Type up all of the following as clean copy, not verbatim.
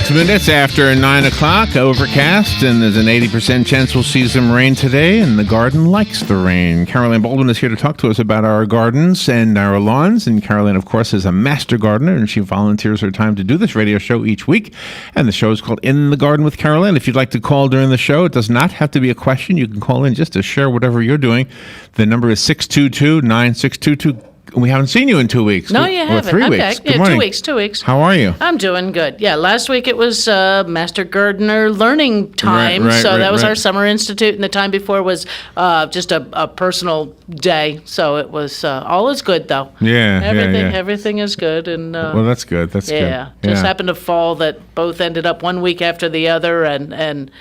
6 minutes after 9 o'clock, overcast, and there's an 80% chance we'll see some rain today, and the garden likes the rain. Caroline Baldwin is here to talk to us about our gardens and our lawns, and Caroline, of course, is a master gardener, and she volunteers her time to do this radio show each week, and the show is called In the Garden with Caroline. If you'd like to call during the show, it does not have to be a question. You can call in just to share whatever you're doing. The number is 622-9622. We haven't seen you in 2 weeks. No, you haven't. 3 okay. weeks. Good Yeah, morning. 2 weeks. How are you? I'm doing good. Yeah, last week it was Master Gardener learning time. Right, so that was right. our summer institute, and the time before was just a personal day. So it was all is good though. Yeah, Everything is good, and well, that's good. That's good. yeah, just happened to fall that both ended up 1 week after the other, and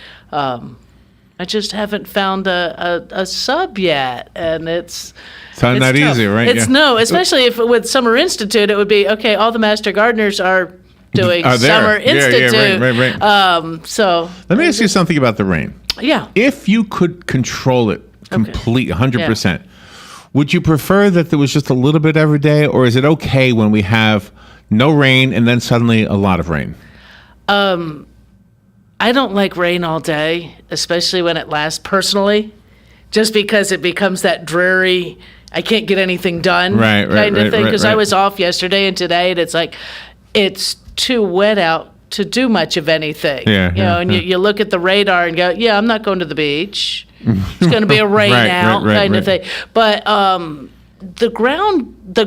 I just haven't found a sub yet, and it's not tough. easy, right? It's no, especially if with Summer Institute, it would be okay. All the master gardeners are doing Are there. Summer Institute. Yeah, right. So Let me ask you something about the rain. yeah, If you could control it completely, 100%, would you prefer that there was just a little bit every day, or is it okay when we have no rain and then suddenly a lot of rain? I don't like rain all day, especially when it lasts. Personally, just because it becomes that dreary. I can't get anything done, Right, kind of thing. right, Because right. I was off yesterday and today, and it's like it's too wet out to do much of anything. You look at the radar and go, yeah, I'm not going to the beach. It's going to be a rain out kind of thing. But the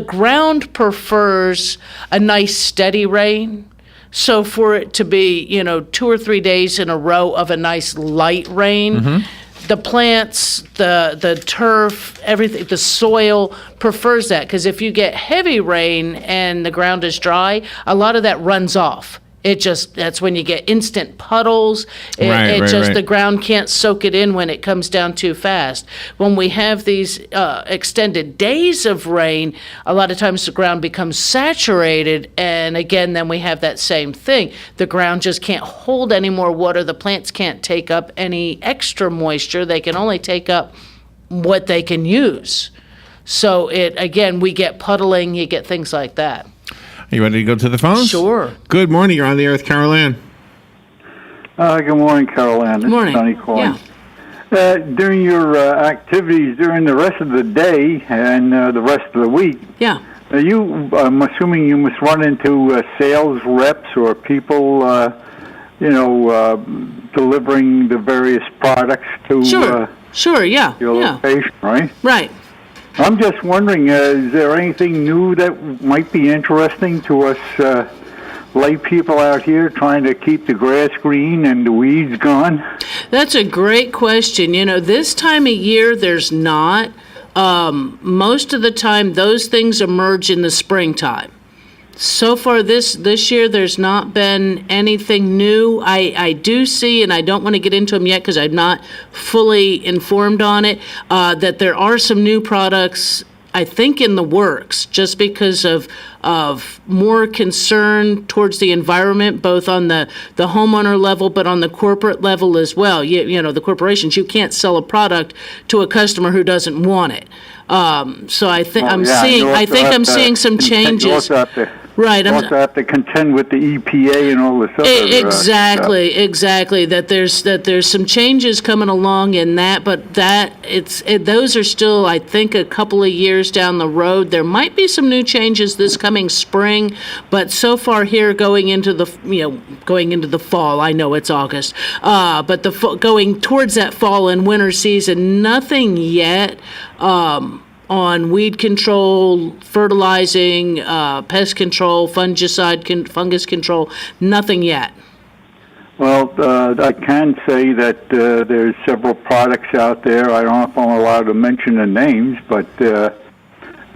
ground prefers a nice steady rain. So for it to be, 2 or 3 days in a row of a nice light rain, the plants, the turf, everything, the soil prefers that. Because if you get heavy rain and the ground is dry, a lot of that runs off. That's when you get instant puddles. The ground can't soak it in when it comes down too fast. When we have these extended days of rain, a lot of times the ground becomes saturated, and again, then we have that same thing. The ground just can't hold any more water. The plants can't take up any extra moisture. They can only take up what they can use. So we get puddling, you get things like that. Are you ready to go to the phones? Sure. Good morning. You're on the air with Caroline. Good morning, Caroline. Good morning. Sonny calling. Yeah. During your activities during the rest of the day and the rest of the week, I'm assuming you must run into sales reps or people, delivering the various products to your location, right? Right. I'm just wondering, is there anything new that might be interesting to us lay people out here trying to keep the grass green and the weeds gone? That's a great question. This time of year, there's not. Most of the time, those things emerge in the springtime. So far this year, there's not been anything new. I do see, and I don't want to get into them yet because I'm not fully informed on it, that there are some new products, I think, in the works, just because of more concern towards the environment, both on the homeowner level, but on the corporate level as well. The corporations, you can't sell a product to a customer who doesn't want it. So I think I'm seeing some changes. Right. Also have to contend with the EPA and all this other Exactly. That there's some changes coming along in that, but those are still, I think, a couple of years down the road. There might be some new changes this coming spring, but so far here, going into the fall. I know it's August, but going towards that fall and winter season, nothing yet. On weed control, fertilizing, pest control, fungicide, fungus control, nothing yet. Well, I can say that there's several products out there. I don't know if I'm allowed to mention the names, but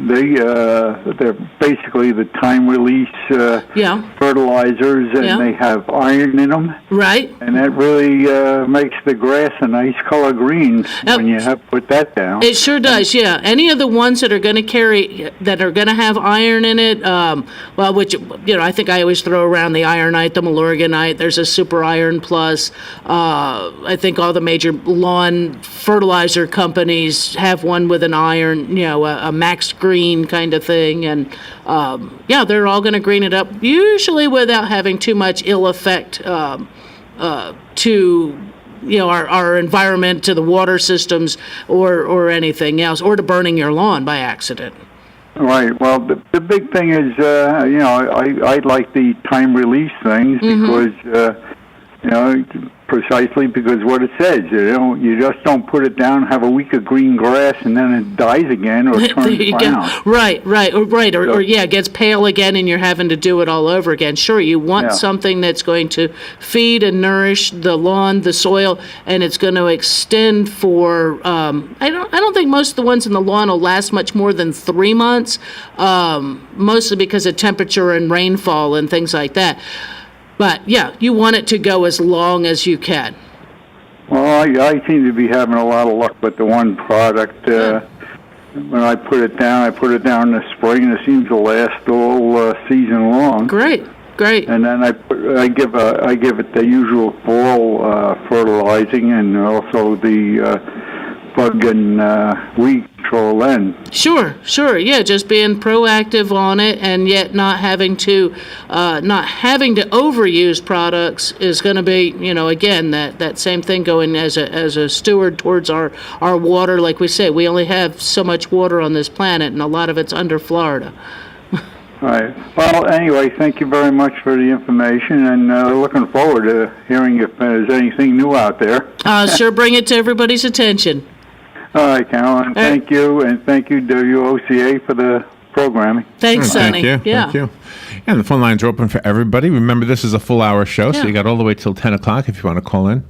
they're basically the time release fertilizers, and they have iron in them. Right. And that really makes the grass a nice color green when you have put that down. It sure does, yeah. Any of the ones that are going to have iron in it, which I think I always throw around the ironite, the milorganite. There's a super iron plus. I think all the major lawn fertilizer companies have one with an iron, a max green kind of thing. And, they're all going to green it up, usually without having too much ill effect to our environment, to the water systems, or anything else, or to burning your lawn by accident. Right. Well, the big thing is, I like the time release things because, precisely because what it says, you just don't put it down, have a week of green grass, and then it dies again or turns brown. Right, or it gets pale again, and you're having to do it all over again. Sure, you want something that's going to feed and nourish the lawn, the soil, and it's going to extend for. I don't think most of the ones in the lawn will last much more than 3 months, mostly because of temperature and rainfall and things like that. But, you want it to go as long as you can. Well, I seem to be having a lot of luck with the one product. When I put it down in the spring, and it seems to last all season long. Great. And then I give it the usual fall fertilizing and also the bug and weed control then. Sure. Yeah, just being proactive on it, and yet not having to overuse products is going to be, again, that same thing going as a steward towards our water. Like we say, we only have so much water on this planet, and a lot of it's under Florida. Right. Well, anyway, thank you very much for the information, and looking forward to hearing if there's anything new out there. Sure, bring it to everybody's attention. All right, Carolyn. Thank you, and thank you, WOCA, for the programming. Thanks, Sonny. Thank you. And the phone lines are open for everybody. Remember, this is a full-hour show, so you got all the way till 10 o'clock if you want to call in.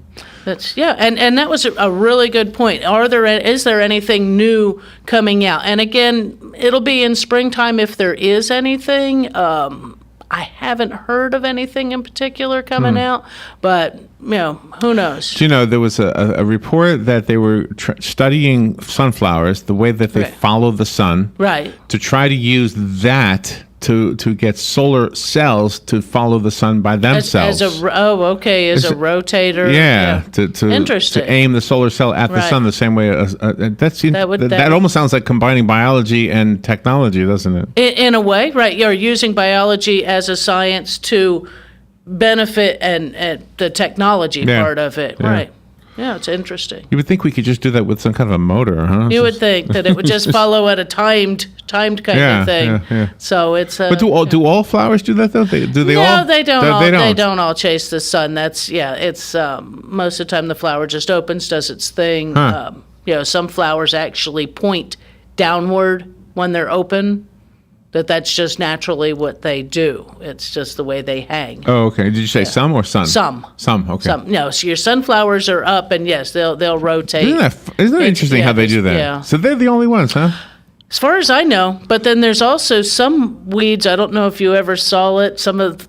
And that was a really good point. Is there anything new coming out? And again, it'll be in springtime if there is anything. I haven't heard of anything in particular coming out, but who knows? Do you know there was a report that they were studying sunflowers, the way that they follow the sun, to try to use that to get solar cells to follow the sun by themselves. As a rotator. Yeah, Interesting. to aim the solar cell at the sun the same way. That almost sounds like combining biology and technology, doesn't it? In a way, right? You're using biology as a science to benefit and the technology part of it, right? Yeah, it's interesting. You would think we could just do that with some kind of a motor, huh? You would think that it would just follow at a timed kind of thing. Yeah. So it's. But do all flowers do that though? Do they all? No, they don't. They don't all chase the sun. That's It's most of the time the flower just opens, does its thing. Some flowers actually point downward when they're open. That's just naturally what they do. It's just the way they hang. Oh, okay. Did you say some or sun? Some. Okay. Some. No, so your sunflowers are up, and yes, they'll rotate. Isn't that interesting how they do that? Yeah. So they're the only ones, huh? As far as I know, but then there's also some weeds. I don't know if you ever saw it.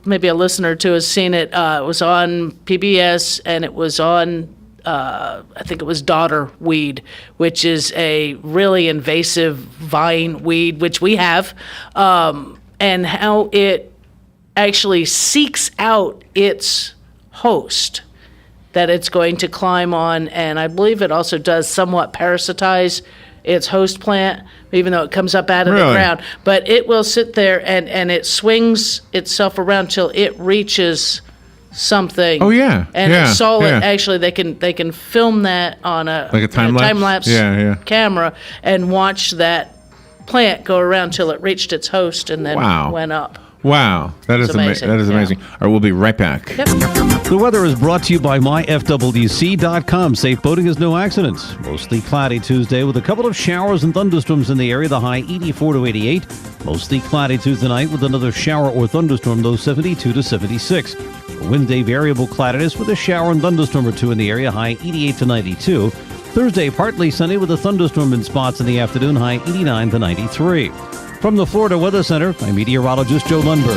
Maybe a listener or two has seen it. It was on PBS, and it was on. I think it was dodder weed, which is a really invasive vine weed, which we have, and how it actually seeks out its host that it's going to climb on, and I believe it also does somewhat parasitize its host plant, even though it comes up out of the ground. But it will sit there and it swings itself around till it reaches something. Oh yeah, and it's solid. Actually, they can film that on a time lapse camera and watch that plant go around till it reached its host and then went up. Wow, that is amazing. That is amazing. All right, we'll be right back. Yep. The weather is brought to you by myfwc.com. Safe boating is no accident. Mostly cloudy Tuesday with a couple of showers and thunderstorms in the area. The high 84 to 88. Mostly cloudy Tuesday night with another shower or thunderstorm, low 72 to 76. Wednesday, variable cloudiness with a shower and thunderstorm or two in the area. High 88 to 92. Thursday, partly sunny with a thunderstorm in spots in the afternoon. High 89 to 93. From the Florida Weather Center, I'm meteorologist Joe Lundberg.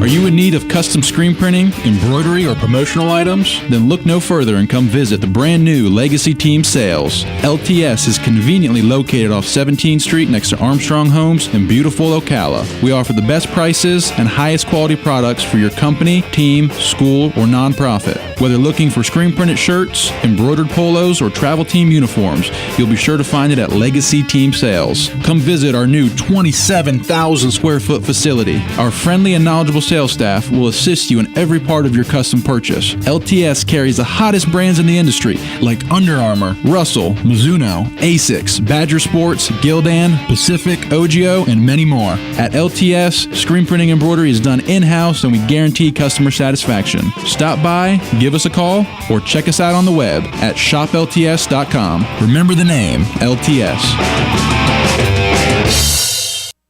Are you in need of custom screen printing, embroidery, or promotional items? Then look no further and come visit the brand new Legacy Team Sales. LTS is conveniently located off 17th Street next to Armstrong Homes in beautiful Ocala. We offer the best prices and highest quality products for your company, team, school, or nonprofit. Whether looking for screen printed shirts, embroidered polos, or travel team uniforms, you'll be sure to find it at Legacy Team Sales. Come visit our new 27,000 square foot facility. Our friendly and knowledgeable sales staff will assist you in every part of your custom purchase. LTS carries the hottest brands in the industry like Under Armour, Russell, Mizuno, Asics, Badger Sports, Gildan, Pacific, Ogio, and many more. At LTS, screen printing embroidery is done in-house and we guarantee customer satisfaction. Stop by, give us a call, or check us out on the web at shoplts.com. Remember the name, LTS.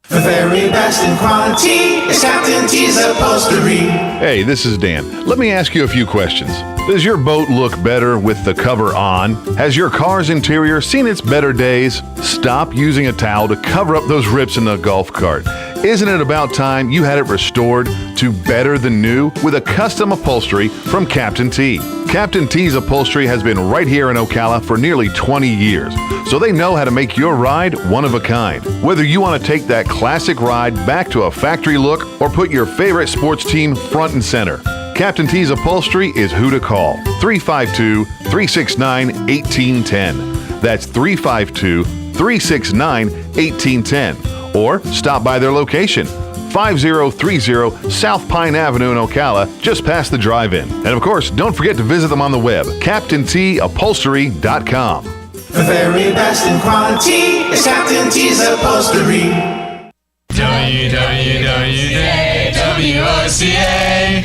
The very best in quality is Captain T's Upholstery. Hey, this is Dan. Let me ask you a few questions. Does your boat look better with the cover on? Has your car's interior seen its better days? Stop using a towel to cover up those rips in the golf cart. Isn't it about time you had it restored to better than new with a custom upholstery from Captain T? Captain T's Upholstery has been right here in Ocala for nearly 20 years, so they know how to make your ride one of a kind. Whether you want to take that classic ride back to a factory look or put your favorite sports team front and center, Captain T's Upholstery is who to call. 352-369-1810. That's 352-369-1810. Or stop by their location, 5030 South Pine Avenue in Ocala, just past the drive-in. And of course, don't forget to visit them on the web, CaptainTUpholstery.com. The very best in quality is Captain T's Upholstery. WWWOCA,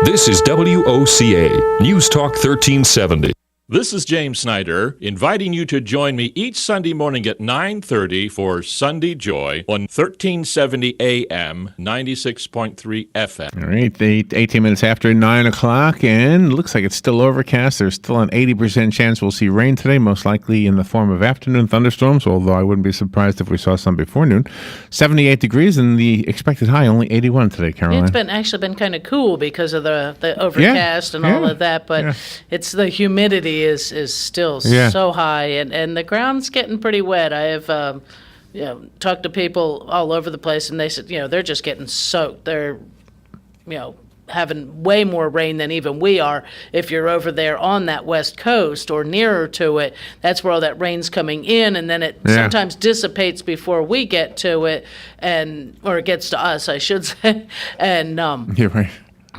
This is WOCA, News Talk 1370. This is James Snyder, inviting you to join me each Sunday morning at 9:30 for Sunday Joy on 1370 AM, 96.3 FM. All right, 18 minutes after 9 o'clock, and it looks like it's still overcast. There's still an 80% chance we'll see rain today, most likely in the form of afternoon thunderstorms, although I wouldn't be surprised if we saw some before noon. 78 degrees, and the expected high only 81 today, Caroline. It's actually been kind of cool because of the overcast and all of that, but it's the humidity is still so high, and the ground's getting pretty wet. I have talked to people all over the place, and they said they're just getting soaked. They're having way more rain than even we are. If you're over there on that west coast or nearer to it, that's where all that rain's coming in, and then it sometimes dissipates before we get to it, or it gets to us, I should say. And you're right.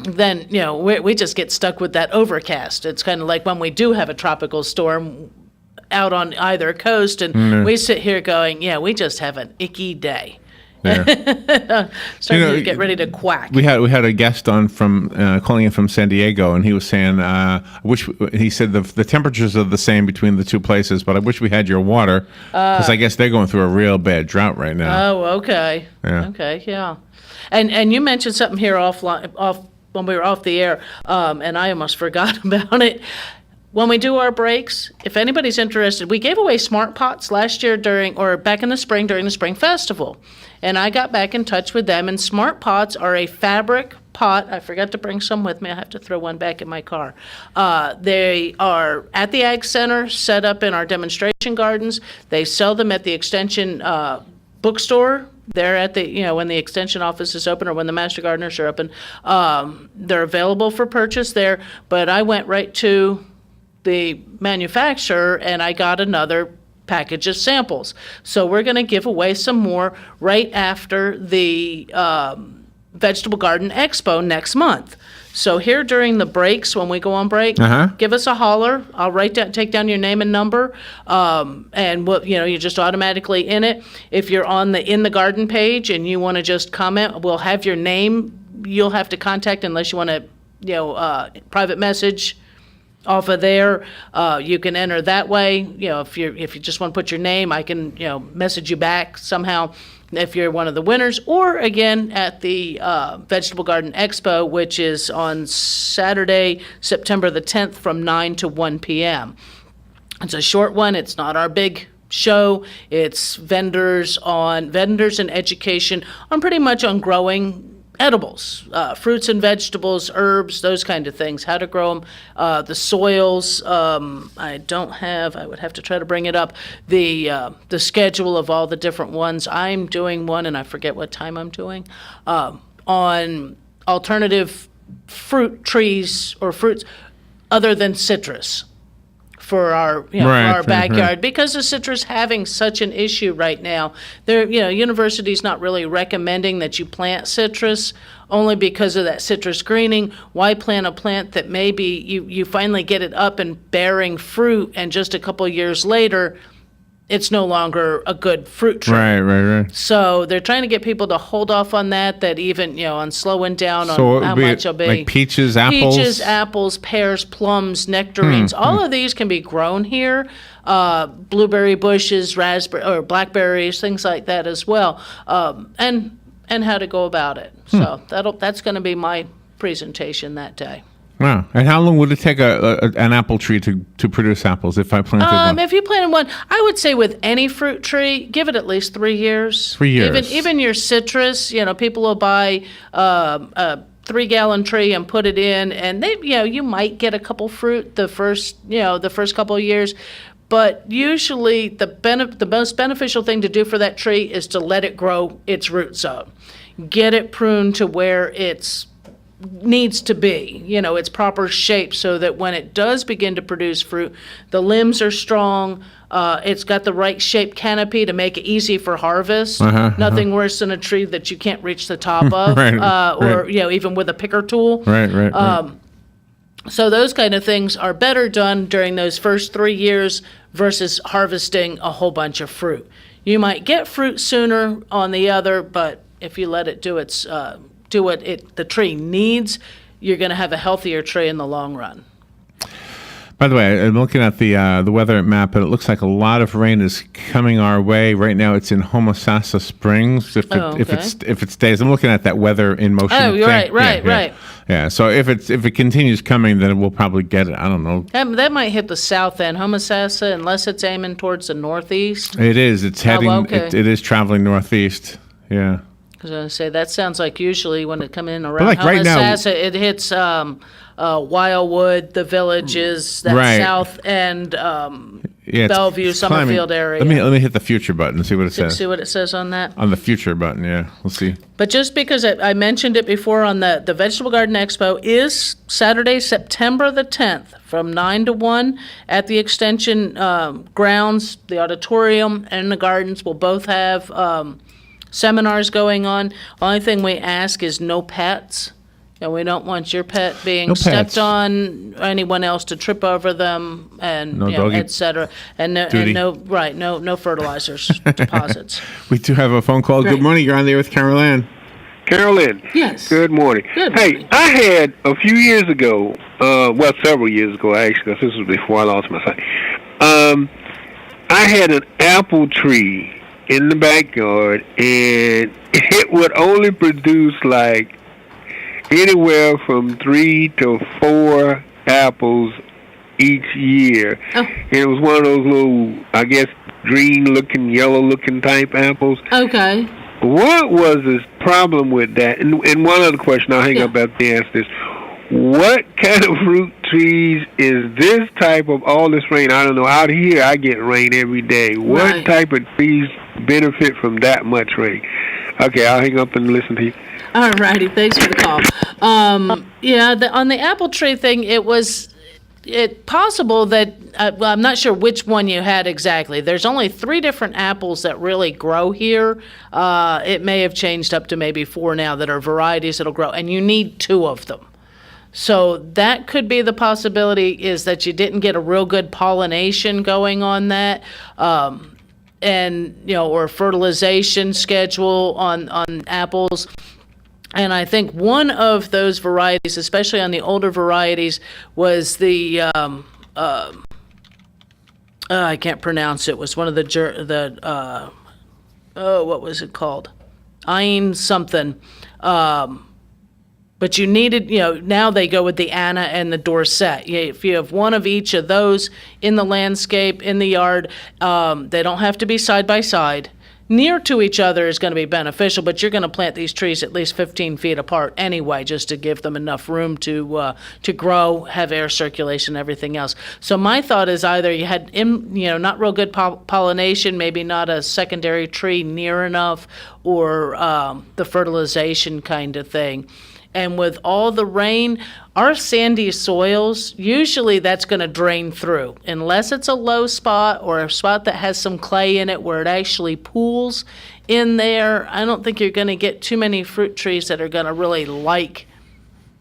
Then we just get stuck with that overcast. It's kind of like when we do have a tropical storm out on either coast, and we sit here going, we just have an icky day. Yeah. Starting to get ready to quack. We had a guest on from calling in from San Diego, and he was saying, he said the temperatures are the same between the two places, but I wish we had your water because I guess they're going through a real bad drought right now. Oh, okay. Yeah. Okay, yeah. And you mentioned something here off when we were off the air, and I almost forgot about it. When we do our breaks, if anybody's interested, we gave away smart pots last year back in the spring during the Spring Festival. And I got back in touch with them, and smart pots are a fabric pot. I forgot to bring some with me. I have to throw one back in my car. They are at the Ag Center, set up in our demonstration gardens. They sell them at the Extension bookstore. They're at the, when the extension office is open or when the master gardeners are open. They're available for purchase there, but I went right to the manufacturer and I got another package of samples. So we're going to give away some more right after the Vegetable Garden Expo next month. So here during the breaks, when we go on break, give us a holler. I'll take down your name and number, and you're just automatically in it. If you're on the In the Garden page and you want to just comment, we'll have your name. You'll have to contact unless you want to, private message off of there. You can enter that way. If you just want to put your name, I can message you back somehow if you're one of the winners. Or again at the Vegetable Garden Expo, which is on Saturday, September the 10th, from 9 to 1 p.m. It's a short one. It's not our big show. It's vendors and education on pretty much on growing edibles, fruits and vegetables, herbs, those kind of things, how to grow them, the soils. I would have to try to bring it up, the schedule of all the different ones. I'm doing one, and I forget what time I'm doing, on alternative fruit trees or fruits other than citrus for our for our backyard, because the citrus having such an issue right now. University's not really recommending that you plant citrus only because of that citrus greening. Why plant a plant that maybe you finally get it up and bearing fruit, and just a couple years later it's no longer a good fruit tree. Right. So they're trying to get people to hold off on that even, on slowing down on how much it'll be. Like peaches, apples? Peaches, apples, pears, plums, nectarines. All of these can be grown here. Blueberry bushes, raspberry or blackberries, things like that as well. And how to go about it. So that's going to be my presentation that day. Wow. And how long would it take an apple tree to produce apples if I planted one? If you planted one, I would say with any fruit tree, give it at least 3 years. 3 years. Even your citrus, people will buy a 3-gallon tree and put it in, and you might get a couple fruit the first couple of years. But usually the most beneficial thing to do for that tree is to let it grow its root zone. Get it pruned to where it's needs to be, its proper shape, so that when it does begin to produce fruit, the limbs are strong. It's got the right shaped canopy to make it easy for harvest. Nothing worse than a tree that you can't reach the top of, or even with a picker tool. Right. So those kind of things are better done during those first 3 years versus harvesting a whole bunch of fruit. You might get fruit sooner on the other, but if you let it do what the tree needs, you're going to have a healthier tree in the long run. By the way, I'm looking at the weather map, and it looks like a lot of rain is coming our way. Right now, it's in Homosassa Springs. If it stays, I'm looking at that weather in motion. Oh, you're thing. right. Yeah. So if it continues coming, then we'll probably get it. I don't know. That might hit the south end, Homosassa, unless it's aiming towards the northeast. It is. It's heading. Okay. It is traveling northeast. Yeah. I was going to say, that sounds like usually when it comes in around like right now, Homosassa, it hits Wildwood, the Villages, that south end, Bellevue, Summerfield area. Let me hit the future button and see what it says. See what it says on that? On the future button, yeah. We'll see. But just because I mentioned it before, on the Vegetable Garden Expo is Saturday, September the 10th, from 9 to 1 at the Extension grounds. The auditorium and the gardens will both have seminars going on. Only thing we ask is no pets. We don't want your pet being stepped on, anyone else to trip over them, and et cetera. And no fertilizers deposits. We do have a phone call. Right. Good morning. You're on the air with Carol Ann. Carol Ann. Yes. Good morning. Good morning. Hey, I had a few years ago, several years ago actually, because this was before I lost my sight. I had an apple tree in the backyard, and it would only produce like anywhere from 3 to 4 apples each year. Oh. And it was one of those little, I guess, green-looking, yellow-looking type apples. Okay. What was the problem with that? And one other question, I'll hang up after you answer this. What kind of fruit trees is this type of all this rain? I don't know. Out here, I get rain every day. What type of trees benefit from that much rain? Okay, I'll hang up and listen to you. All righty. Thanks for the call. On the apple tree thing, it's possible that, I'm not sure which one you had exactly. There's only 3 different apples that really grow here. It may have changed up to maybe 4 now that are varieties that'll grow, and you need 2 of them. So that could be the possibility, is that you didn't get a real good pollination going on that, or fertilization schedule on apples. And I think one of those varieties, especially on the older varieties, was the I can't pronounce it. It was one of what was it called? Ein something. But you needed, now they go with the Anna and the Dorset. If you have one of each of those in the landscape, in the yard, they don't have to be side by side. Near to each other is going to be beneficial, but you're going to plant these trees at least 15 feet apart anyway, just to give them enough room to grow, have air circulation, everything else. So my thought is either you had, not real good pollination, maybe not a secondary tree near enough, or the fertilization kind of thing. And with all the rain, our sandy soils, usually that's going to drain through. Unless it's a low spot or a spot that has some clay in it where it actually pools in there, I don't think you're going to get too many fruit trees that are going to really like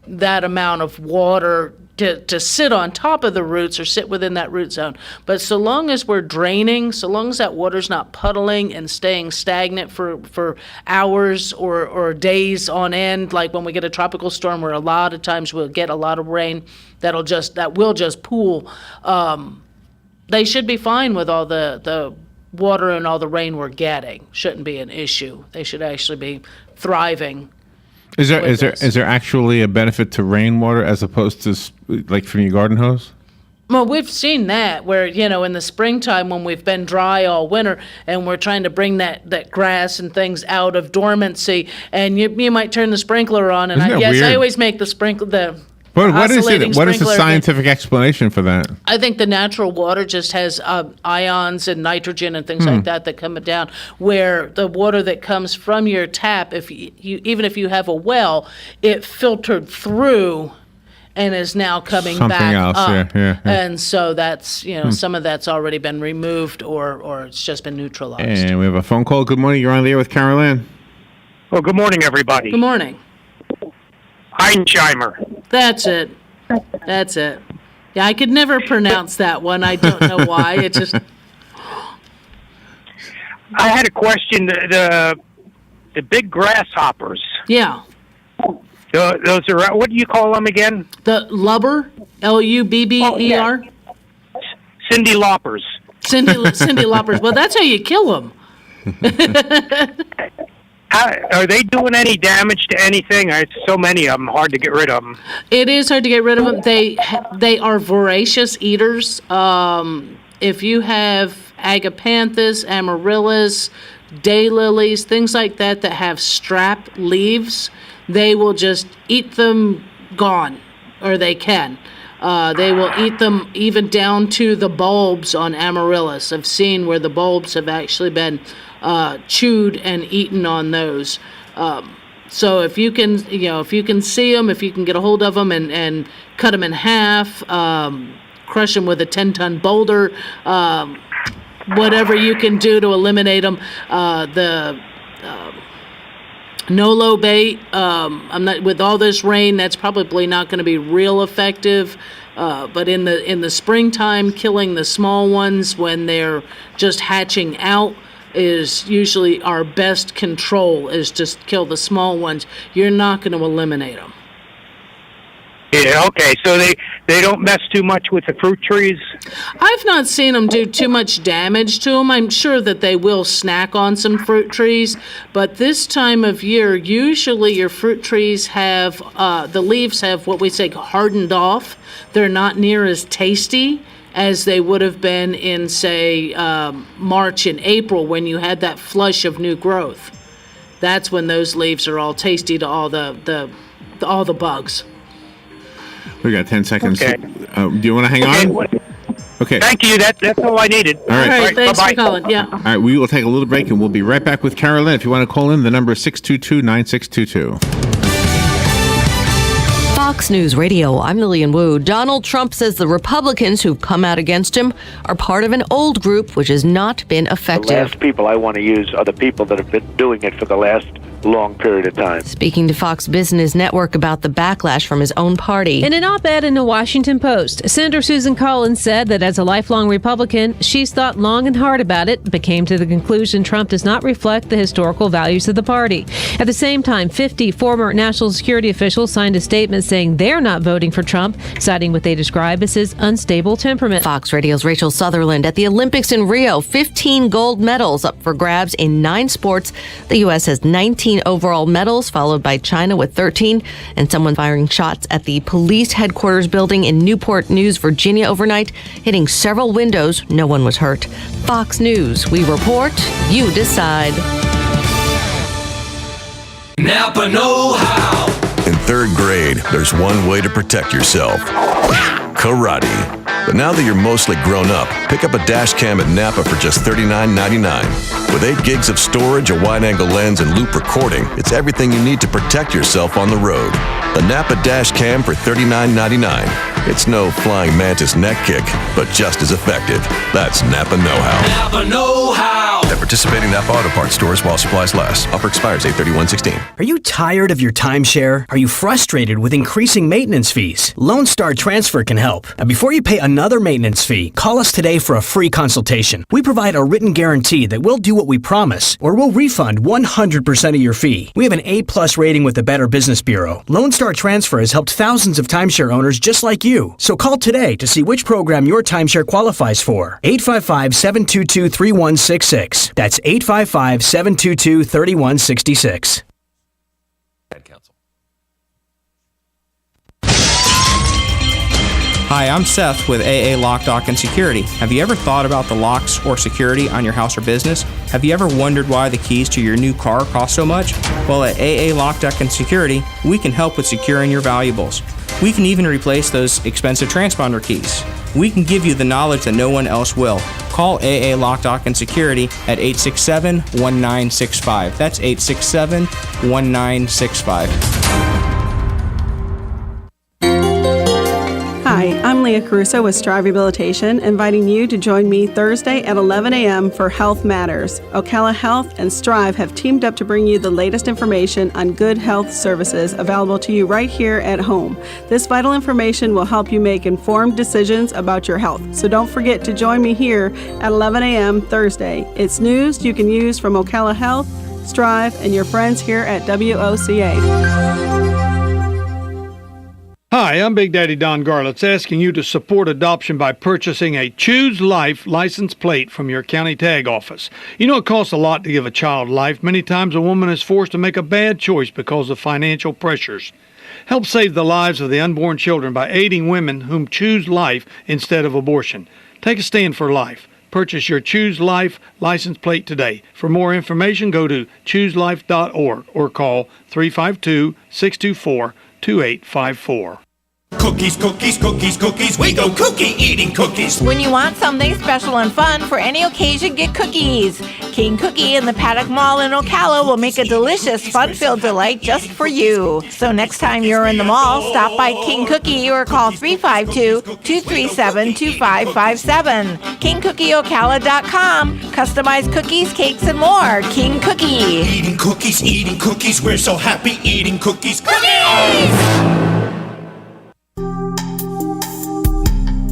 that amount of water to sit on top of the roots or sit within that root zone. But so long as we're draining, so long as that water's not puddling and staying stagnant for hours or days on end, like when we get a tropical storm where a lot of times we'll get a lot of rain that will just pool, they should be fine with all the water and all the rain we're getting. Shouldn't be an issue. They should actually be thriving. Is there actually a benefit to rainwater as opposed to like from your garden hose? Well, we've seen that where, in the springtime when we've been dry all winter and we're trying to bring that grass and things out of dormancy, and you might turn the sprinkler on, and I always make the sprinkler What is it? What is the scientific explanation for that? I think the natural water just has ions and nitrogen and things like that come down. Where the water that comes from your tap, even if you have a well, it filtered through and is now coming back up. Yeah. And so that's some of that's already been removed or it's just been neutralized. And we have a phone call. Good morning. You're on the air with Carol Ann. Well, good morning, everybody. Good morning. Einsheimer. That's it. Yeah, I could never pronounce that one. I don't know why. It just. I had a question. The big grasshoppers. Yeah. Those are, what do you call them again? The lubber, Lubber. Oh, yeah. Cindy Loppers. Cindy Loppers. Well, that's how you kill them. Are they doing any damage to anything? There's so many of them, hard to get rid of them. It is hard to get rid of them. They are voracious eaters. If you have agapanthus, amaryllis, daylilies, things like that have strap leaves, they will just eat them gone, or they can. They will eat them even down to the bulbs on amaryllis. I've seen where the bulbs have actually been chewed and eaten on those. So if you can see them, if you can get a hold of them and cut them in half, crush them with a 10-ton boulder, whatever you can do to eliminate them. The Nolo bait, I'm not, with all this rain, that's probably not going to be real effective. But in the springtime, killing the small ones when they're just hatching out is usually our best control, is just kill the small ones. You're not going to eliminate them. Yeah, okay. So they don't mess too much with the fruit trees? I've not seen them do too much damage to them. I'm sure that they will snack on some fruit trees, but this time of year, usually your fruit trees have, the leaves have what we say hardened off. They're not near as tasty as they would have been in, say, March and April when you had that flush of new growth. That's when those leaves are all tasty to all the bugs. We got 10 seconds. Okay. Do you want to hang on? Okay. Thank you. That's all I needed. All right. All right. Thanks bye-bye. for calling. Yeah. All right. We will take a little break and we'll be right back with Carol Ann. If you want to call in, the number is 622-9622. Fox News Radio, I'm Lillian Wu. Donald Trump says the Republicans who've come out against him are part of an old group which has not been effective. The last people I want to use are the people that have been doing it for the last long period of time. Speaking to Fox Business Network about the backlash from his own party. In an op-ed in the Washington Post, Senator Susan Collins said that as a lifelong Republican, she's thought long and hard about it, but came to the conclusion Trump does not reflect the historical values of the party. At the same time, 50 former national security officials signed a statement saying they're not voting for Trump, citing what they describe as his unstable temperament. Fox Radio's Rachel Sutherland. At the Olympics in Rio, 15 gold medals up for grabs in 9 sports. The U.S. has 19 overall medals, followed by China with 13, and someone firing shots at the police headquarters building in Newport News, Virginia overnight, hitting several windows. No one was hurt. Fox News. We report, you decide. Napa know-how. In 3rd grade, there's one way to protect yourself. Karate. But now that you're mostly grown up, pick up a dash cam at Napa for just $39.99. With 8 gigs of storage, a wide-angle lens, and loop recording, it's everything you need to protect yourself on the road. The Napa dash cam for $39.99. It's no flying mantis neck kick, but just as effective. That's Napa know-how. Napa know-how. At participating Napa Auto Parts stores while supplies last. Offer expires 8/31/16. Are you tired of your timeshare? Are you frustrated with increasing maintenance fees? Lone Star Transfer can help. Now, before you pay another maintenance fee, call us today for a free consultation. We provide a written guarantee that we'll do what we promise, or we'll refund 100% of your fee. We have an A+ rating with the Better Business Bureau. Lone Star Transfer has helped thousands of timeshare owners just like you. So call today to see which program your timeshare qualifies for. 855-722-3166. That's 855-722-3166. Hi, I'm Seth with AA Lock, Dock, and Security. Have you ever thought about the locks or security on your house or business? Have you ever wondered why the keys to your new car cost so much? Well, at AA Lock, Dock, and Security, we can help with securing your valuables. We can even replace those expensive transponder keys. We can give you the knowledge that no one else will. Call AA Lock, Dock, and Security at 867-1965. That's 867-1965. Hi, I'm Leah Caruso with Strive Rehabilitation, inviting you to join me Thursday at 11 a.m. for Health Matters. Ocala Health and Strive have teamed up to bring you the latest information on good health services available to you right here at home. This vital information will help you make informed decisions about your health. So don't forget to join me here at 11 a.m. Thursday. It's news you can use from Ocala Health, Strive, and your friends here at WOCA. Hi, I'm Big Daddy Don Garlitz, asking you to support adoption by purchasing a Choose Life license plate from your county tag office. You know it costs a lot to give a child life. Many times a woman is forced to make a bad choice because of financial pressures. Help save the lives of the unborn children by aiding women whom choose life instead of abortion. Take a stand for life. Purchase your Choose Life license plate today. For more information, go to chooselife.org or call 352-624-2854. Cookies, cookies, cookies, cookies. We go cookie eating cookies. When you want something special and fun for any occasion, get cookies. King Cookie in the Paddock Mall in Ocala will make a delicious, fun-filled delight just for you. So next time you're in the mall, stop by King Cookie or call 352-237-2557. KingCookieOcala.com. Customized cookies, cakes, and more. King Cookie. Eating cookies. We're so happy eating cookies. Cookies!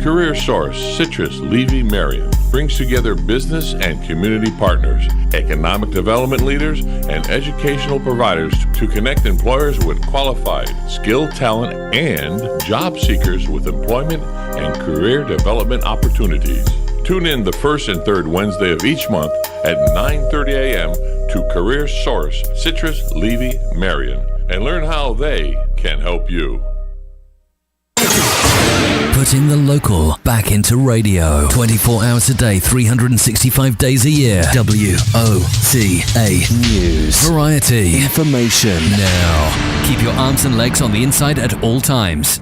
Career Source Citrus Levy Marion brings together business and community partners, economic development leaders, and educational providers to connect employers with qualified, skilled talent and job seekers with employment and career development opportunities. Tune in the first and third Wednesday of each month at 9:30 a.m. to Career Source Citrus Levy Marion and learn how they can help you. Putting the local back into radio. 24 hours a day, 365 days a year. WOCA News. Variety. Information. Now. Keep your arms and legs on the inside at all times.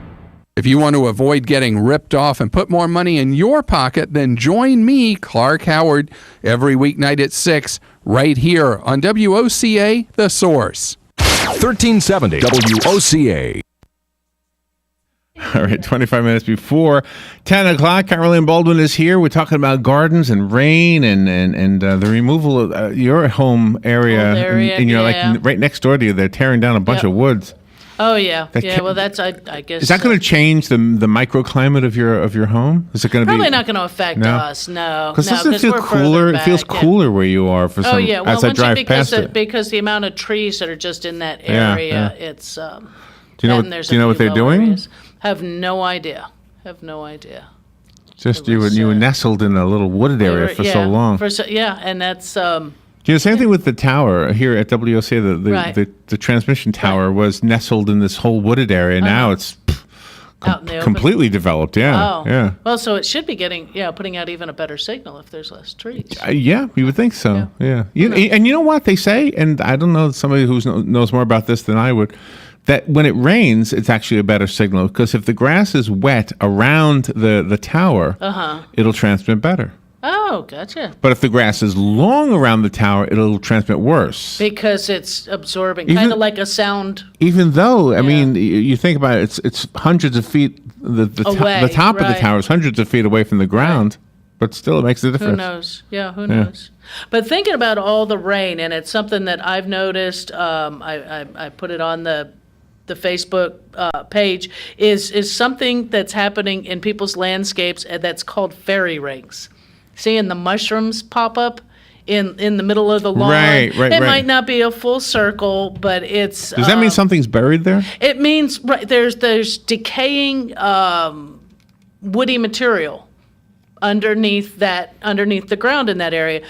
If you want to avoid getting ripped off and put more money in your pocket, then join me, Clark Howard, every weeknight at 6, right here on WOCA, The Source. 1370 WOCA. All right, 25 minutes before 10 o'clock. Caroline Baldwin is here. We're talking about gardens and rain and the removal of your home area. And you're like right next door to you. They're tearing down a bunch of woods. Oh, yeah. Well, that's, I guess. Is that going to change the microclimate of your home? Is it going to probably not going to affect us, no. Because doesn't it feel cooler? It feels cooler where you are for some, well, as I drive past it. Because the amount of trees that are just in that area, it's... Do you know what they're doing? Areas. Have no idea. Just you were nestled in a little wooded area for so long. And that's... same thing with the tower here at WOCA. The transmission tower was nestled in this whole wooded area. Now it's completely developed. Yeah. Well, so it should be putting out even a better signal if there's less trees. You would think so. Yeah. And you know what they say, and I don't know somebody who knows more about this than I would, that when it rains, it's actually a better signal because if the grass is wet around the tower, it'll transmit better. Oh, gotcha. But if the grass is long around the tower, it'll transmit worse. Because it's absorbing, kind of like a sound. Even though, I mean, you think about it, it's hundreds of feet, the top of the tower is hundreds of feet away from the ground, but still it makes a difference. Who knows? Yeah, who knows? But thinking about all the rain, and it's something that I've noticed, I put it on the Facebook page, is something that's happening in people's landscapes that's called fairy rings. Seeing the mushrooms pop up in the middle of the lawn. Right. It might not be a full circle, but it's... Does that mean something's buried there? It means, there's decaying woody material underneath the ground in that area.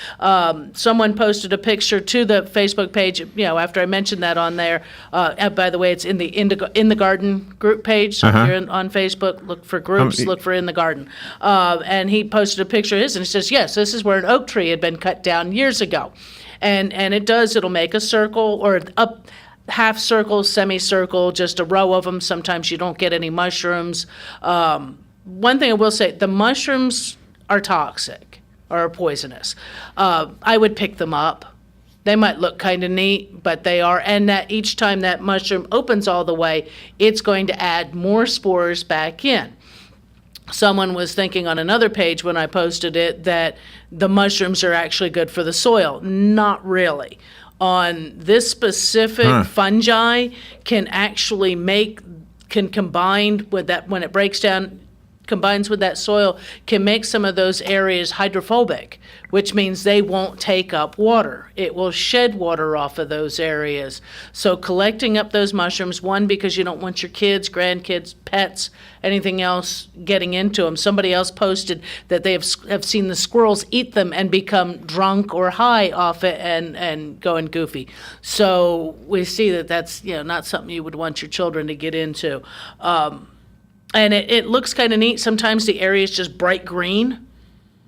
Someone posted a picture to the Facebook page, after I mentioned that on there. By the way, it's in the garden group page. So if you're on Facebook, look for groups, look for In the Garden. And he posted a picture of his, and it says, yes, this is where an oak tree had been cut down years ago. And it'll make a circle or up half circle, semicircle, just a row of them. Sometimes you don't get any mushrooms. One thing I will say, the mushrooms are toxic or poisonous. I would pick them up. They might look kind of neat, but they are. And that each time that mushroom opens all the way, it's going to add more spores back in. Someone was thinking on another page when I posted it that the mushrooms are actually good for the soil. Not really. On this specific fungi can combine with that when it breaks down, combines with that soil, can make some of those areas hydrophobic, which means they won't take up water. It will shed water off of those areas. So collecting up those mushrooms, one, because you don't want your kids, grandkids, pets, anything else getting into them. Somebody else posted that they have seen the squirrels eat them and become drunk or high off it and going goofy. So we see that that's not something you would want your children to get into. And it looks kind of neat. Sometimes the area is just bright green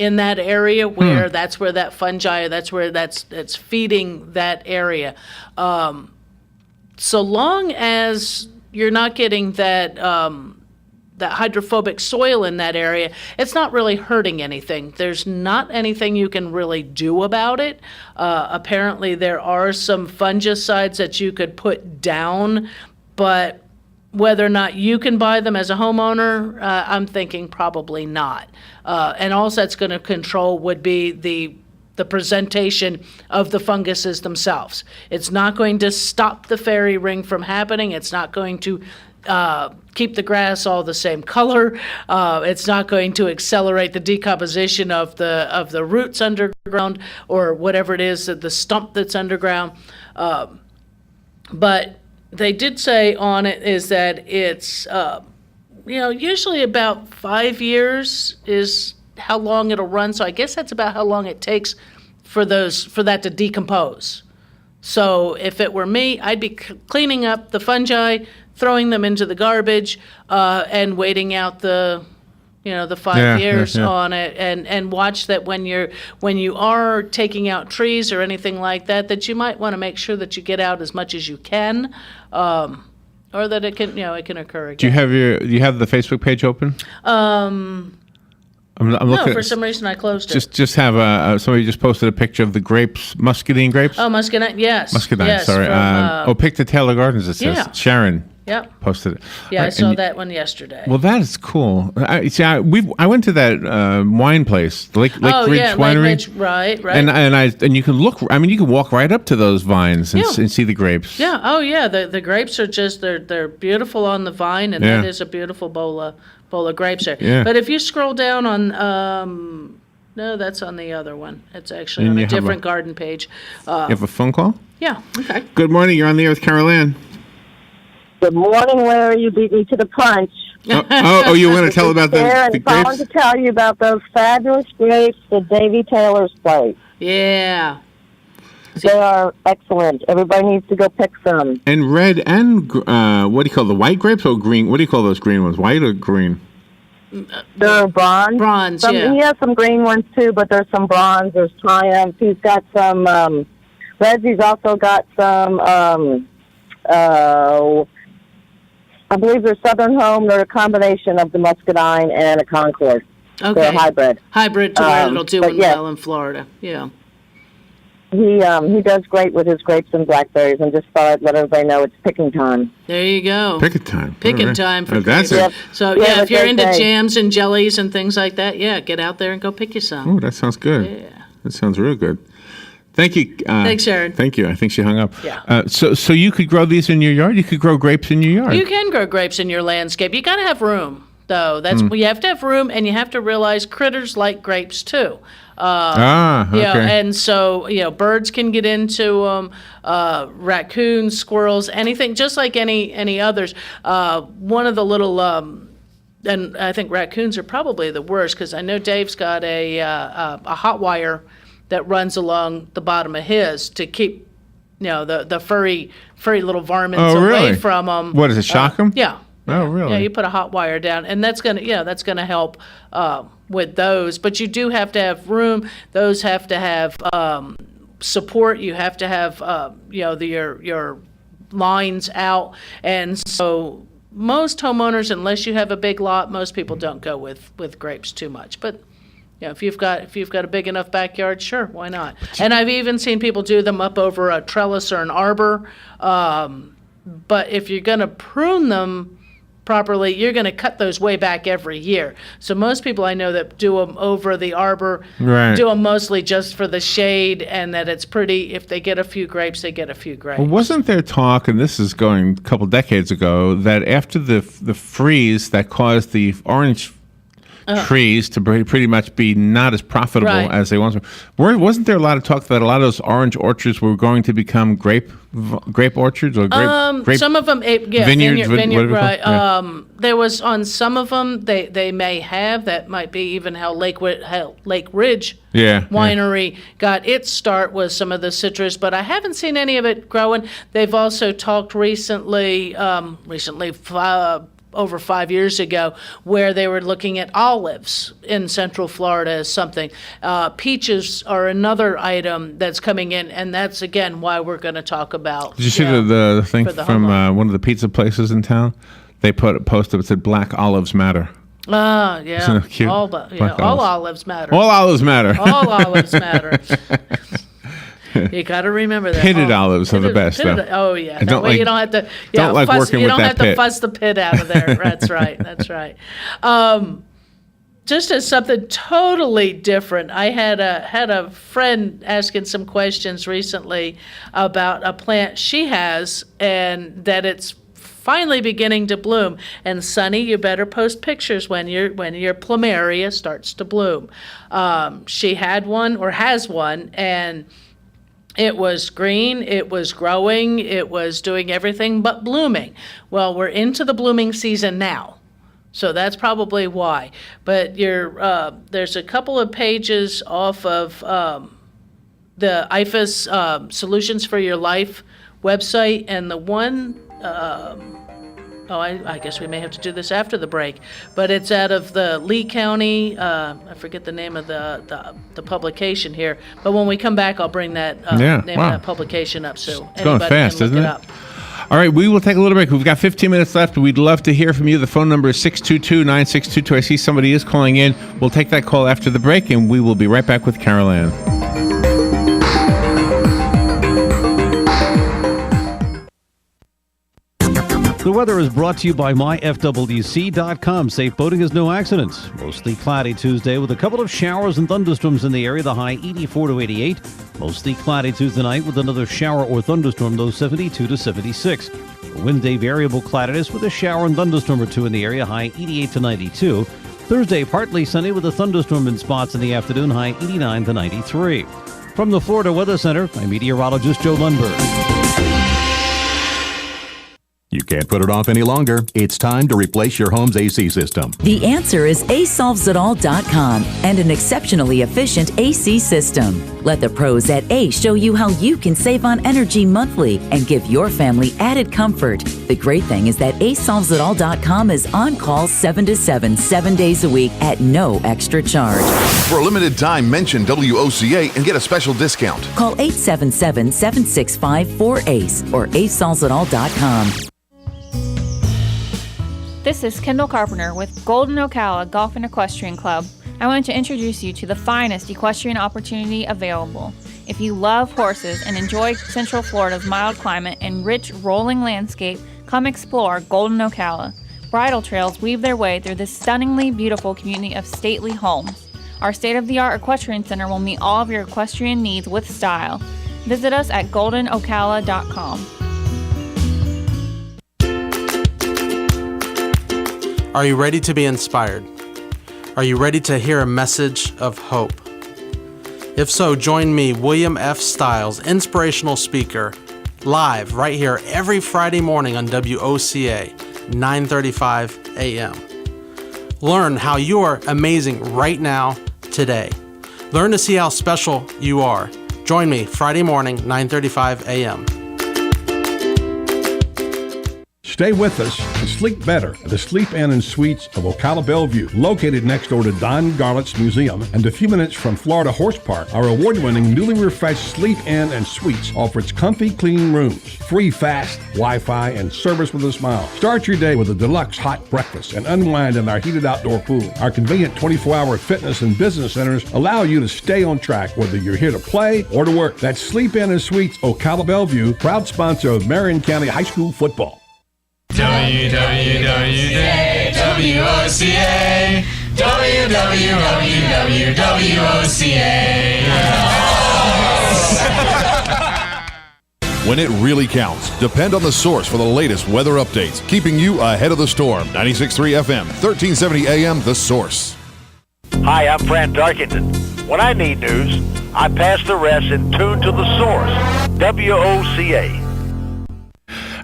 in that area where that's where that fungi, that's where it's feeding that area. So long as you're not getting that hydrophobic soil in that area, it's not really hurting anything. There's not anything you can really do about it. Apparently there are some fungicides that you could put down, but whether or not you can buy them as a homeowner, I'm thinking probably not. And all that's going to control would be the presentation of the funguses themselves. It's not going to stop the fairy ring from happening. It's not going to keep the grass all the same color. It's not going to accelerate the decomposition of the roots underground or whatever it is, the stump that's underground. But they did say on it is that it's, usually about 5 years is how long it'll run. So I guess that's about how long it takes for that to decompose. So if it were me, I'd be cleaning up the fungi, throwing them into the garbage, and waiting out the 5 years on it, and watch that when you are taking out trees or anything like that you might want to make sure that you get out as much as you can, or that it can occur again. Do you have the Facebook page open? I'm looking. No, for some reason I closed it. Just have somebody just posted a picture of the grapes, muscadine grapes. Oh, muscadine, yes. Muscadine, yes, sorry. From, Pick the Taylor Gardens. It says Sharon. Yep. Posted it. Yeah, I saw that one yesterday. Well, that is cool. I went to that wine place, Lake Ridge Winery. Lake Ridge, right. And you can look. I mean, you can walk right up to those vines and see the grapes. Yeah. Oh, yeah. The grapes are just they're beautiful on the vine, and that is a beautiful bowl of grapes there. Yeah. But if you scroll down on no, that's on the other one. It's actually on a different garden page. You have a phone call? Yeah. Okay. Good morning. You're on the air with Carol Ann. Good morning, Larry. You beat me to the punch. Oh, you want to tell about the grapes? I want to tell you about those fabulous grapes that Davy Taylor's place. Yeah. They are excellent. Everybody needs to go pick some. And red and, what do you call the white grapes or green? What do you call those green ones? White or green? They're bronze. Bronze, He has some green ones, too, but there's some bronze. There's Triumph. He's got some reds. He's also got some, I believe they're Southern Home. They're a combination of the Muscadine and a Concord. Okay. They're a hybrid. Hybrid to where it'll do well in Florida. Yeah. He does great with his grapes and blackberries, and just thought I'd let everybody know it's picking time. There you go. Picking time. Picking time for that's grapes. it. So, if you're into jams and jellies and things like that, get out there and go pick you some. Oh, that sounds good. Yeah. That sounds real good. Thank you. Thanks, Sharon. Thank you. I think she hung up. Yeah. So you could grow these in your yard? You could grow grapes in your yard? You can grow grapes in your landscape. You got to have room, though. You have to have room, and you have to realize critters like grapes, too. Okay. And so, birds can get into them, raccoons, squirrels, anything, just like any others. One of the little, and I think raccoons are probably the worst, because I know Dave's got a hot wire that runs along the bottom of his to keep, the furry little varmints away from them. What, does it shock them? Yeah. Oh, really? Yeah, you put a hot wire down, and that's gonna help with those. But you do have to have room. Those have to have support. You have to have your lines out, and so most homeowners, unless you have a big lot, most people don't go with grapes too much. But if you've got a big enough backyard, sure, why not? And I've even seen people do them up over a trellis or an arbor. But if you're going to prune them properly, you're going to cut those way back every year. So most people I know that do them over the arbor do them mostly just for the shade, and that it's pretty. If they get a few grapes, they get a few grapes. Well, wasn't there talk, and this is going a couple decades ago, that after the freeze that caused the orange trees to pretty much be not as profitable as they once were. Wasn't there a lot of talk that a lot of those orange orchards were going to become grape orchards or grape some of them, vineyards, vineyard, right? Yeah. There was on some of them they may have, that might be even how Lake Ridge Winery got its start, was some of the citrus, but I haven't seen any of it growing. They've also talked recently over 5 years ago, where they were looking at olives in Central Florida as something. Peaches are another item that's coming in, and that's, again, why we're going to talk about. Did you see the thing from one of the pizza places in town? They put a post up that said "Black Olives Matter." Yeah. Isn't that cute? All olives matter. All olives matter. All olives matter. You got to remember that. Pitted olives are the best, though. Oh, yeah. That way you don't have to. Don't like fuss, working you with don't that have pit. to fuss the pit out of there. That's right. That's right. Just as something totally different, I had a friend asking some questions recently about a plant she has, and that it's finally beginning to bloom. And Sonny, you better post pictures when your plumeria starts to bloom. She had one, or has one, and it was green, it was growing, it was doing everything but blooming. Well, we're into the blooming season now, so that's probably why. But there's a couple of pages off of the IFAS Solutions for Your Life website, and the one, I guess we may have to do this after the break, but it's out of the Lee County, I forget the name of the publication here, but when we come back, I'll bring that name of that publication up, so it's going fast, can look isn't it? Up. All right, we will take a little break. We've got 15 minutes left. We'd love to hear from you. The phone number is 622-9622. I see somebody is calling in. We'll take that call after the break, and we will be right back with Carol Ann. The weather is brought to you by myfwc.com. Safe boating is no accidents. Mostly cloudy Tuesday with a couple of showers and thunderstorms in the area. The high 84 to 88. Mostly cloudy Tuesday night with another shower or thunderstorm, low 72 to 76. Wednesday, variable cloudiness with a shower and thunderstorm or two in the area. High 88 to 92. Thursday, partly sunny with a thunderstorm in spots in the afternoon. High 89 to 93. From the Florida Weather Center, I'm meteorologist Joe Lundberg. You can't put it off any longer. It's time to replace your home's AC system. The answer is ACEsolvesItAll.com and an exceptionally efficient AC system. Let the pros at ACE show you how you can save on energy monthly and give your family added comfort. The great thing is that ACEsolvesItAll.com is on call 7 to 7, 7 days a week at no extra charge. For a limited time, mention WOCA and get a special discount. Call 877-765-4ACE or ACEsolvesItAll.com. This is Kendall Carpenter with Golden Ocala Golf and Equestrian Club. I want to introduce you to the finest equestrian opportunity available. If you love horses and enjoy Central Florida's mild climate and rich rolling landscape, come explore Golden Ocala. Bridle trails weave their way through this stunningly beautiful community of stately homes. Our state-of-the-art equestrian center will meet all of your equestrian needs with style. Visit us at goldenocala.com. Are you ready to be inspired? Are you ready to hear a message of hope? If so, join me, William F. Stiles, inspirational speaker, live right here every Friday morning on WOCA, 9:35 a.m. Learn how you are amazing right now, today. Learn to see how special you are. Join me Friday morning, 9:35 a.m. Stay with us and sleep better at the Sleep Inn and Suites of Ocala Bellevue, located next door to Don Garlett's Museum and a few minutes from Florida Horse Park. Our award-winning, newly refreshed Sleep Inn and Suites offers comfy, clean rooms, free fast Wi-Fi, and service with a smile. Start your day with a deluxe hot breakfast and unwind in our heated outdoor pool. Our convenient 24-hour fitness and business centers allow you to stay on track whether you're here to play or to work. That's Sleep Inn and Suites Ocala Bellevue, proud sponsor of Marion County High School football. WWWWOCA WWWWOCA. When it really counts, depend on the source for the latest weather updates, keeping you ahead of the storm. 96.3 FM, 1370 AM, The Source. Hi, I'm Fran Darkington. When I need news, I pass the rest and tune to the source. WOCA.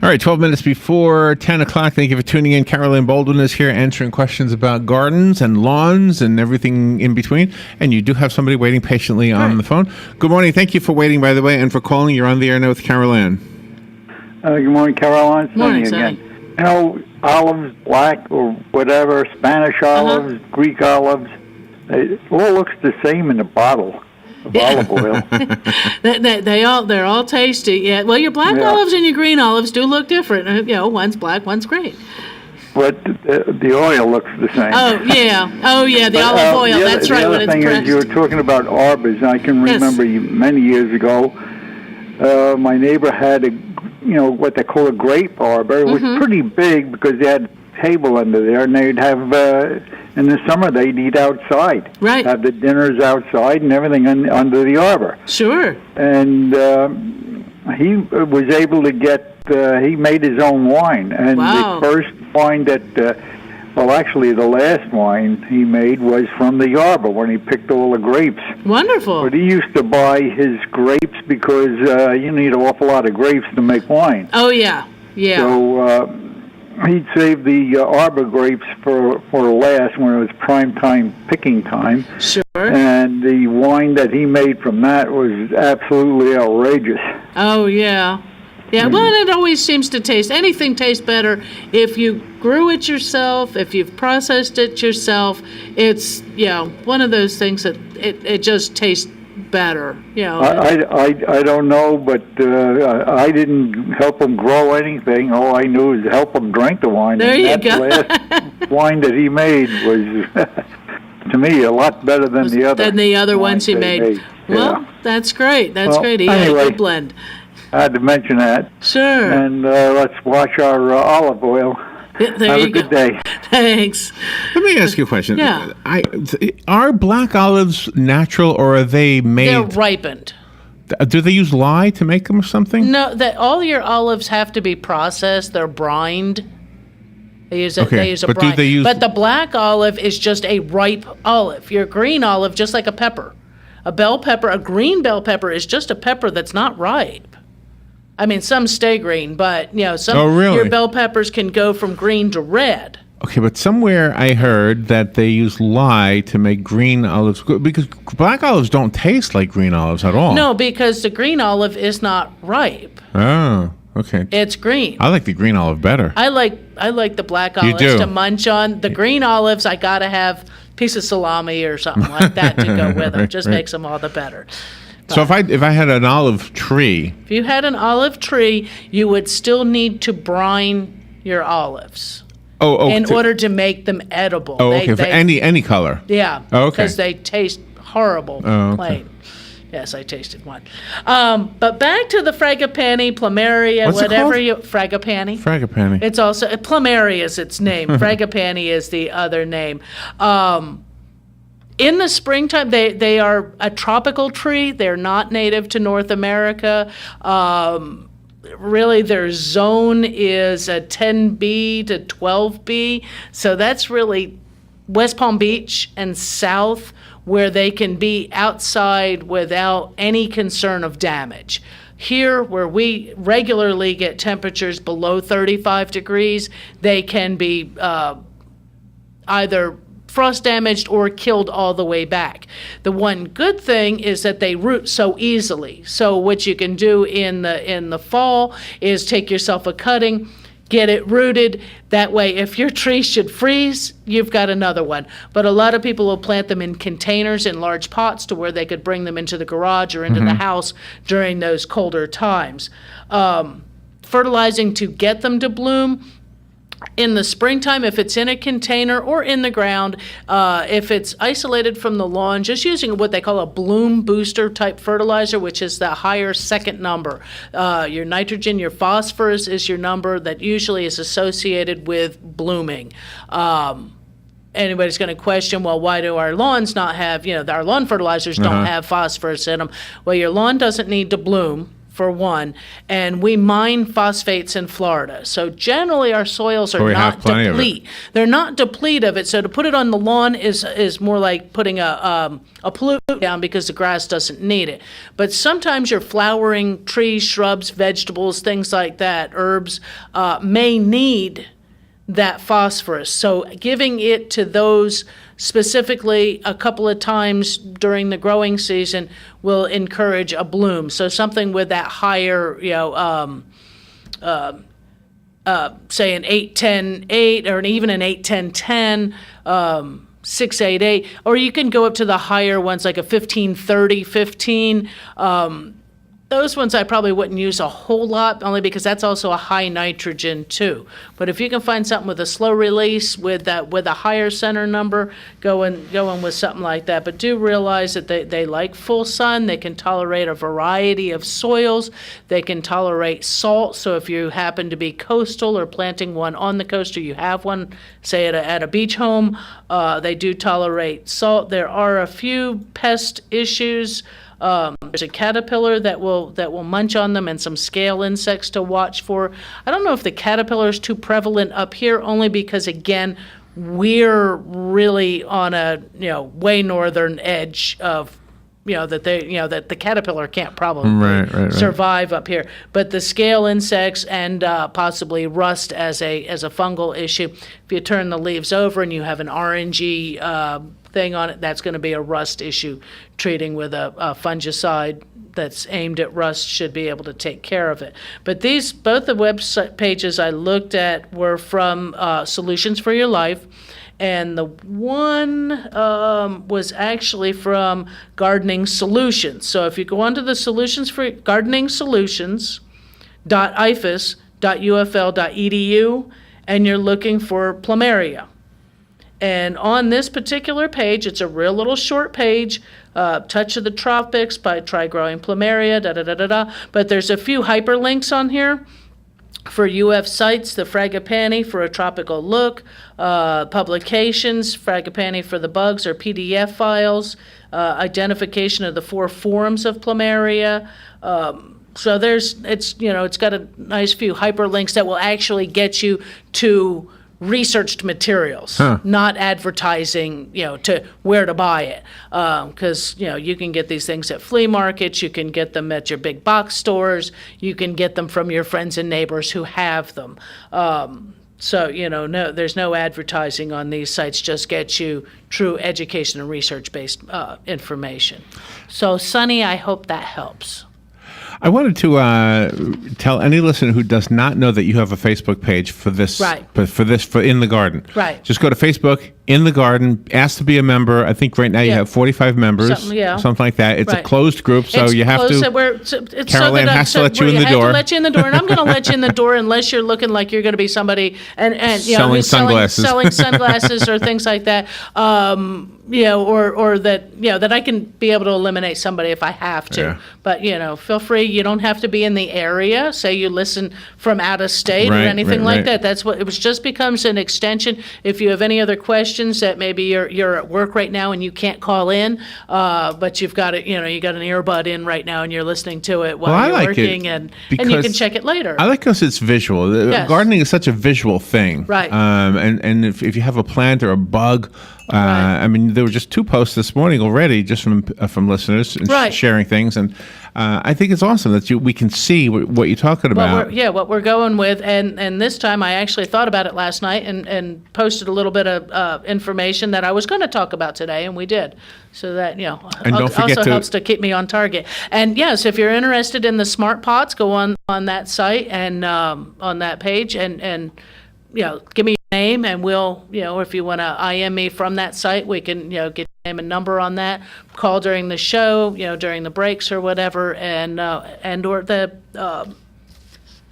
All right, 12 minutes before 10 o'clock. Thank you for tuning in. Caroline Baldwin is here answering questions about gardens and lawns and everything in between. And you do have somebody waiting patiently on the phone. Good morning. Thank you for waiting, by the way, and for calling. You're on the air now with Caroline. Good morning, Caroline. Morning, again. You know, olives, black or whatever, Spanish olives, Greek olives, it all looks the same in the bottle. Olive oil. They're all tasty. Yeah. Well, your black olives and your green olives do look different. You know, one's black, one's green. But the oil looks the same. Oh yeah. The olive oil. That's right. The other thing is, you were talking about arbors. I can remember many years ago, my neighbor had what they call a grape arbor. It was pretty big because they had a table under there, and they'd have. In the summer, they'd eat outside. Right. Have the dinners outside and everything under the arbor. Sure. And he was able to get, he made his own wine. And the first wine that, actually the last wine he made was from the arbor when he picked all the grapes. Wonderful. But he used to buy his grapes because you need an awful lot of grapes to make wine. Oh, yeah. Yeah. So, he'd save the arbor grapes for last when it was prime time picking time. Sure. And the wine that he made from that was absolutely outrageous. Oh, yeah. Yeah, well, it always seems to taste, anything tastes better if you grew it yourself, if you've processed it yourself. It's, one of those things that it just tastes better. I don't know, but I didn't help him grow anything. All I knew is help him drink the wine. There you go. Last wine that he made was, to me, a lot better than the other. Than the other ones he made. Well, that's great. That's great. He had a good blend. I had to mention that. Sure. And let's wash our olive oil. There Have you a good go. day. Thanks. Let me ask you a question. Yeah. Are black olives natural, or are they made? They're ripened. Do they use lye to make them or something? No, that all your olives have to be processed. They're brined. They use a but brine. do they use? But the black olive is just a ripe olive. Your green olive, just like a pepper, a bell pepper, a green bell pepper is just a pepper that's not ripe. I mean, some stay green, but some your bell peppers can go from green to red. Okay, but somewhere I heard that they use lye to make green olives, because black olives don't taste like green olives at all. No, because the green olive is not ripe. Oh, okay. It's green. I like the green olive better. I like the black olives to munch on. The green olives, I gotta have a piece of salami or something like that to go with them. Just makes them all the better. So if I had an olive tree, if you had an olive tree, you would still need to brine your olives. In order to make them edible. Oh, okay. For any color. Yeah. Oh, okay. Because they taste horrible plain. Yes, I tasted one. But back to the frangipani, plumeria, What's whatever it you frangipani. Frangipani. It's also plumeria is its name. Frangipani is the other name. In the springtime, they are a tropical tree. They're not native to North America. Really, their zone is a 10B to 12B. So that's really West Palm Beach and south, where they can be outside without any concern of damage. Here, where we regularly get temperatures below 35 degrees, they can be either frost damaged or killed all the way back. The one good thing is that they root so easily. So what you can do in the fall is take yourself a cutting, get it rooted. That way, if your tree should freeze, you've got another one. But a lot of people will plant them in containers in large pots to where they could bring them into the garage or into the house during those colder times. Fertilizing to get them to bloom. In the springtime, if it's in a container or in the ground, if it's isolated from the lawn, just using what they call a bloom booster type fertilizer, which is the higher second number. Your nitrogen, your phosphorus is your number that usually is associated with blooming. Anybody's going to question, well, why do our lawns not have, our lawn fertilizers don't have phosphorus in them? Well, your lawn doesn't need to bloom, for one, and we mine phosphates in Florida. So generally our soils are not deplete. They're not deplete of it. So to put it on the lawn is more like putting a pollutant down because the grass doesn't need it. But sometimes your flowering trees, shrubs, vegetables, things like that, herbs, may need that phosphorus. So giving it to those specifically a couple of times during the growing season will encourage a bloom. So something with that higher, say an 8-10-8 or even an 8-10-10, 6-8-8, or you can go up to the higher ones like a 15-30-15. Those ones I probably wouldn't use a whole lot, only because that's also a high nitrogen too. But if you can find something with a slow release with a higher center number, going with something like that. But do realize that they like full sun. They can tolerate a variety of soils. They can tolerate salt. So if you happen to be coastal or planting one on the coast, or you have one, say at a beach home, they do tolerate salt. There are a few pest issues. There's a caterpillar that will munch on them, and some scale insects to watch for. I don't know if the caterpillar is too prevalent up here, only because again we're really on a way northern edge of that the caterpillar can't probably survive up here. But the scale insects and possibly rust as a fungal issue. If you turn the leaves over and you have an orangey thing on it, that's going to be a rust issue. Treating with a fungicide that's aimed at rust should be able to take care of it. But both the website pages I looked at were from Solutions for Your Life, and the one was actually from Gardening Solutions. So if you go onto the Solutions for Gardening Solutions.ifas.ufl.edu and you're looking for plumeria, And on this particular page, it's a real little short page, Touch of the Tropics by Try Growing Plumeria, da-da-da-da-da. But there's a few hyperlinks on here for UF sites, the Fragapani for a tropical look, publications, Fragapani for the bugs or PDF files, identification of the 4 forms of Plumeria. So it's got a nice few hyperlinks that will actually get you to researched materials, not advertising, to where to buy it. Because, you can get these things at flea markets, you can get them at your big box stores, you can get them from your friends and neighbors who have them. So, no, there's no advertising on these sites, just get you true education and research-based information. So, Sonny, I hope that helps. I wanted to tell any listener who does not know that you have a Facebook page for this, right? But for In the Garden, right? Just go to Facebook, In the Garden, ask to be a member. I think right now you have 45 members, something like that. It's a closed group, so it's you have closed, to. Caroline has to let you in the door. To let you in the door, and I'm going to let you in the door unless you're looking like you're going to be somebody and selling sunglasses, selling sunglasses or things like that. Or that I can be able to eliminate somebody if I have to. Yeah. But feel free. You don't have to be in the area. Say you listen from out of state or anything like that. That's what it was. Just becomes an extension. If you have any other questions that maybe you're at work right now and you can't call in, but you've got it. You got an earbud in right now and you're listening to it while you're working, and you can check it later. I like because it's visual. Yes. Gardening is such a visual thing, right? And if you have a plant or a bug. I mean, there were just 2 posts this morning already, just from listeners and sharing things, and I think it's awesome that we can see what you're talking about. What we're going with, and this time I actually thought about it last night and posted a little bit of information that I was going to talk about today, and we did. So that and don't forget also helps to keep me on target. And yes, if you're interested in the smart pots, go on that site and on that page and give me your name, and we'll, if you want to IM me from that site, we can, get your name and number on that. Call during the show, during the breaks or whatever, and or the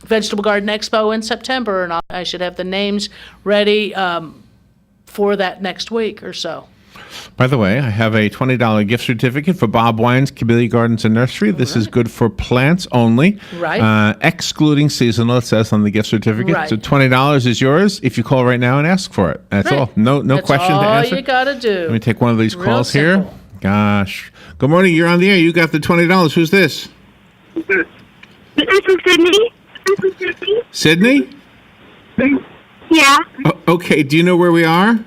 Vegetable Garden Expo in September, and I should have the names ready for that next week or so. By the way, I have a $20 gift certificate for Bob Wine's Camellia Gardens and Nursery. This is good for plants only, excluding seasonal, it says on the gift certificate. Right. So $20 is yours if you call right now and ask for it. That's all. No question to answer. That's all you got to do. Let me take one of these calls simple. here. Gosh. Good morning. You're on the air. You got the $20. Who's this? This is Sydney. Sydney? Yeah. Okay. Do you know where we are?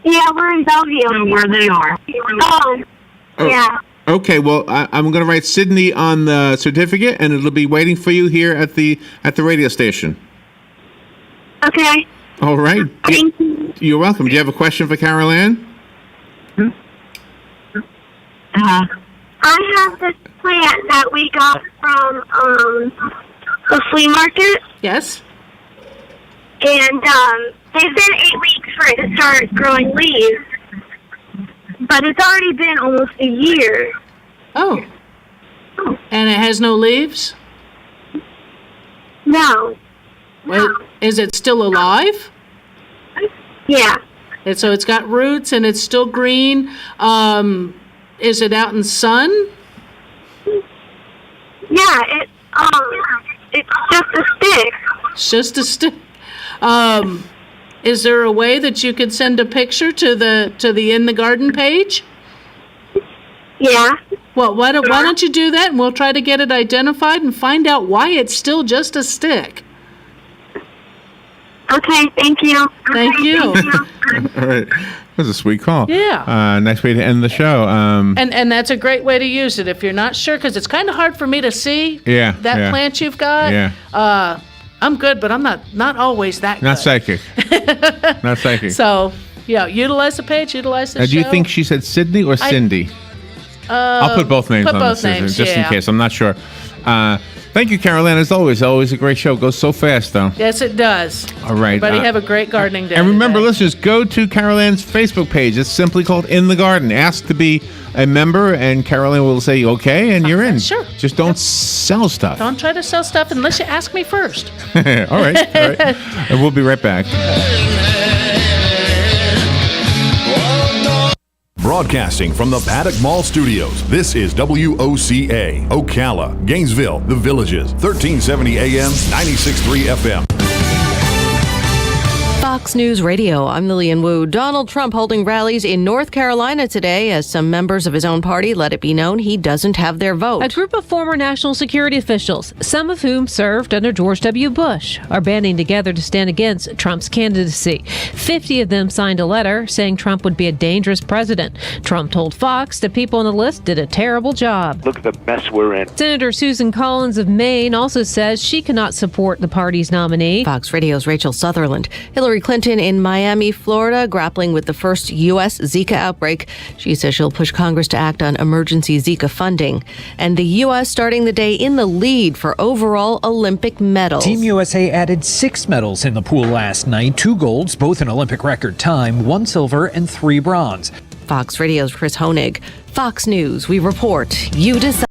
Yeah, we're in Bellevue. Where they are. Yeah. Okay, well, I'm going to write Sydney on the certificate, and it'll be waiting for you here at the radio station. Okay. All right. Thank you. You're welcome. Do you have a question for Carol Ann? I have this plant that we got from the flea market. Yes. And they said 8 weeks for it to start growing leaves, but it's already been almost a year. Oh. And it has no leaves? No. Is it still alive? Yeah. And so it's got roots and it's still green. Is it out in sun? Yeah, it's just a stick. It's just a stick. Is there a way that you could send a picture to the In the Garden page? Yeah. Well, why don't you do that, and we'll try to get it identified and find out why it's still just a stick. Okay, thank you. Thank you. All right. That was a sweet call. Yeah. Nice way to end the show. And that's a great way to use it if you're not sure, because it's kind of hard for me to see that plant you've got. Yeah. I'm good, but I'm not always that good. Not psychic. Not psychic. So, utilize the page, utilize the show. Do you think she said Sydney or Cindy? I'll put both names on this just in case. I'm not sure. Thank you, Carol Ann. As always a great show. It goes so fast, though. Yes, it does. All right. Everybody have a great gardening day. And remember, listeners, go to Carol Ann's Facebook page. It's simply called In the Garden. Ask to be a member, and Carol Ann will say, okay, and you're in. Sure. Just don't sell stuff. Don't try to sell stuff unless you ask me first. All right. And we'll be right back. Broadcasting from the Paddock Mall Studios, this is WOCA, Ocala, Gainesville, The Villages, 1370 AM, 96.3 FM. Fox News Radio, I'm Lillian Wu. Donald Trump holding rallies in North Carolina today as some members of his own party let it be known he doesn't have their vote. A group of former national security officials, some of whom served under George W. Bush, are banding together to stand against Trump's candidacy. 50 of them signed a letter saying Trump would be a dangerous president. Trump told Fox that people on the list did a terrible job. Look at the mess we're in. Senator Susan Collins of Maine also says she cannot support the party's nominee. Fox Radio's Rachel Sutherland. Hillary Clinton in Miami, Florida, grappling with the first U.S. Zika outbreak. She says she'll push Congress to act on emergency Zika funding. And the U.S. starting the day in the lead for overall Olympic medals. Team USA added 6 medals in the pool last night, 2 golds, both an Olympic record time, 1 silver and 3 bronze. Fox Radio's Chris Honig. Fox News, we report, you decide.